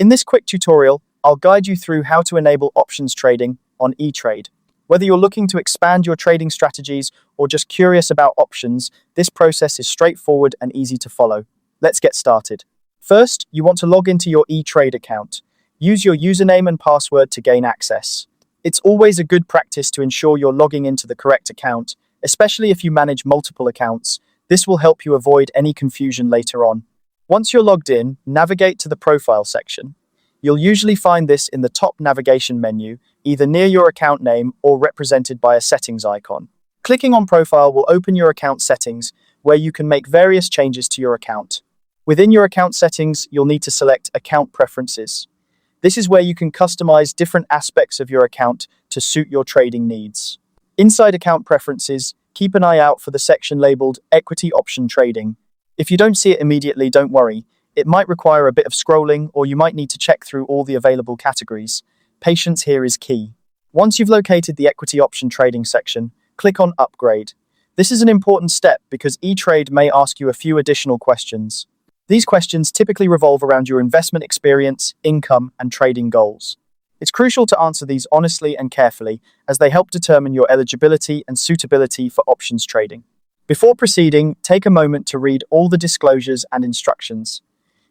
In this quick tutorial, I'll guide you through how to enable options trading on Etrade. Whether you're looking to expand your trading strategies or just curious about options, this process is straightforward and easy to follow. Let's get started. First, you want to log into your Etrade account. Use your username and password to gain access. It's always a good practice to ensure you're logging into the correct account, especially if you manage multiple accounts. This will help you avoid any confusion later on. Once you're logged in, navigate to the profile section. You'll usually find this in the top navigation menu, either near your account name or represented by a settings icon. Clicking on profile will open your account settings, where you can make various changes to your account. Within your account settings, you'll need to select Account Preferences. This is where you can customize different aspects of your account to suit your trading needs. Inside Account Preferences, keep an eye out for the section labeled Equity Option Trading. If you don't see it immediately, don't worry. It might require a bit of scrolling, or you might need to check through all the available categories. Patience here is key. Once you've located the Equity Option Trading section, click on Upgrade. This is an important step because Etrade may ask you a few additional questions. These questions typically revolve around your investment experience, income, and trading goals. It's crucial to answer these honestly and carefully, as they help determine your eligibility and suitability for options trading. Before proceeding, take a moment to read all the disclosures and instructions.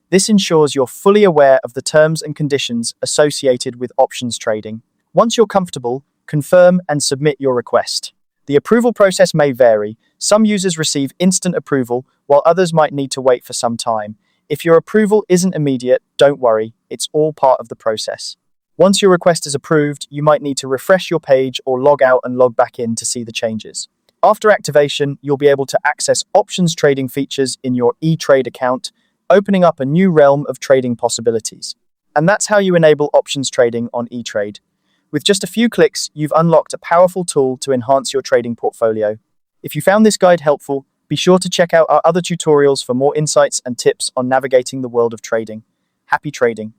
This ensures you're fully aware of the terms and conditions associated with options trading. Once you're comfortable, confirm and submit your request. The approval process may vary. Some users receive instant approval, while others might need to wait for some time. If your approval isn't immediate, don't worry, it's all part of the process. Once your request is approved, you might need to refresh your page or log out and log back in to see the changes. After activation, you'll be able to access options trading features in your Etrade account, opening up a new realm of trading possibilities. And that's how you enable options trading on Etrade. With just a few clicks, you've unlocked a powerful tool to enhance your trading portfolio. If you found this guide helpful, be sure to check out our other tutorials for more insights and tips on navigating the world of trading. Happy trading!